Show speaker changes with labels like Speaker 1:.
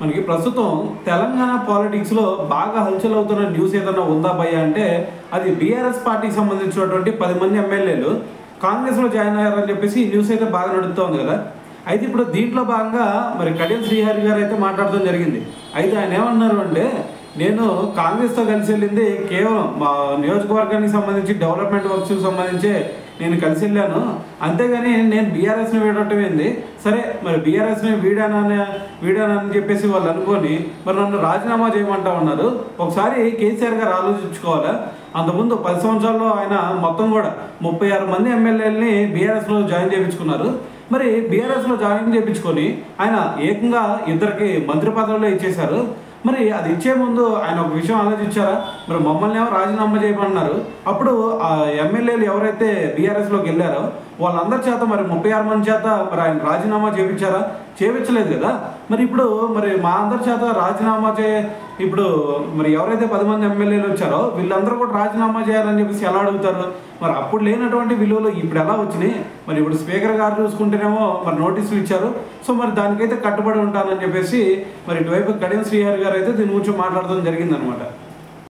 Speaker 1: మనకి ప్రస్తుతం తెలంగాణ పాలిటిక్స్లో బాగా హల్చల్ అవుతున్న న్యూస్ ఏదైనా ఉందా భయ్య అంటే అది బీఆర్ఎస్ పార్టీకి సంబంధించినటువంటి 10 మంది ఎమ్మెల్యేలు కాంగ్రెస్లో జాయిన్ అయ్యారని చెప్పేసి ఈ న్యూస్ అయితే బాగా నడుస్తుంది కదా. అయితే ఇప్పుడు దీంట్లో భాగంగా మరి కడియం శ్రీహరి గారు అయితే మాట్లాడడం జరిగింది. అయితే ఆయన ఏమన్నారు అంటే, నేను కాంగ్రెస్తో కలిసి వెళ్ళింది కేవలం మా నియోజకవర్గానికి సంబంధించి డెవలప్మెంట్ వర్క్స్కి సంబంధించి నేను కలిసి వెళ్ళాను, అంతేగాని నేను బీఆర్ఎస్ని వీడటం ఏంది, సరే మరి బీఆర్ఎస్ని వీడానని చెప్పేసి వాళ్ళు అనుకొని మరి నన్ను రాజీనామా చేయమంటా ఉన్నారు. ఒకసారి కేసీఆర్ గారు ఆలోచించుకోవాలా. అంతకుముందు 10 సంవత్సరాల్లో ఆయన మొత్తం కూడా 36 మంది ఎమ్మెల్యేలని బీఆర్ఎస్లో జాయిన్ చేయించుకున్నారు. మరి బీఆర్ఎస్లో జాయిన్ చేయించుకొని ఆయన ఏకంగా 2 మంత్రి పదవుల్లో ఇచ్చేశారు. మరి అది ఇచ్చే ముందు ఆయన ఒక విషయం ఆలోచించారా? మరి మమ్మల్ని ఏమో రాజీనామా చేయమన్నారు. అప్పుడు ఆ ఎమ్మెల్యేలు ఎవరైతే బీఆర్ఎస్లోకి వెళ్ళారో వాళ్ళందరి చేత మరి 36 మంది చేత మరి ఆయన రాజీనామా చేయించారా? చేయించలేదు కదా. మరి ఇప్పుడు మరి మా అందరి చేత రాజీనామా ఇప్పుడు మరి ఎవరైతే 10 మంది ఎమ్మెల్యేలు వచ్చారో వీళ్ళందరూ కూడా రాజీనామా చేయాలని చెప్పేసి ఎలా అడుగుతారు? మరి అప్పుడు లేనటువంటి విలువలు ఇప్పుడు ఎలా వచ్చినాయి? మరి ఇప్పుడు స్పీకర్ గారు చూసుకుంటేనేమో మరి నోటీసులు ఇచ్చారు. సో మరి దానికైతే కట్టుబడి ఉంటానని చెప్పేసి మరి ఇటువైపు కడియం శ్రీహరి గారు అయితే దీని గురించి మాట్లాడడం జరిగిందనమాట.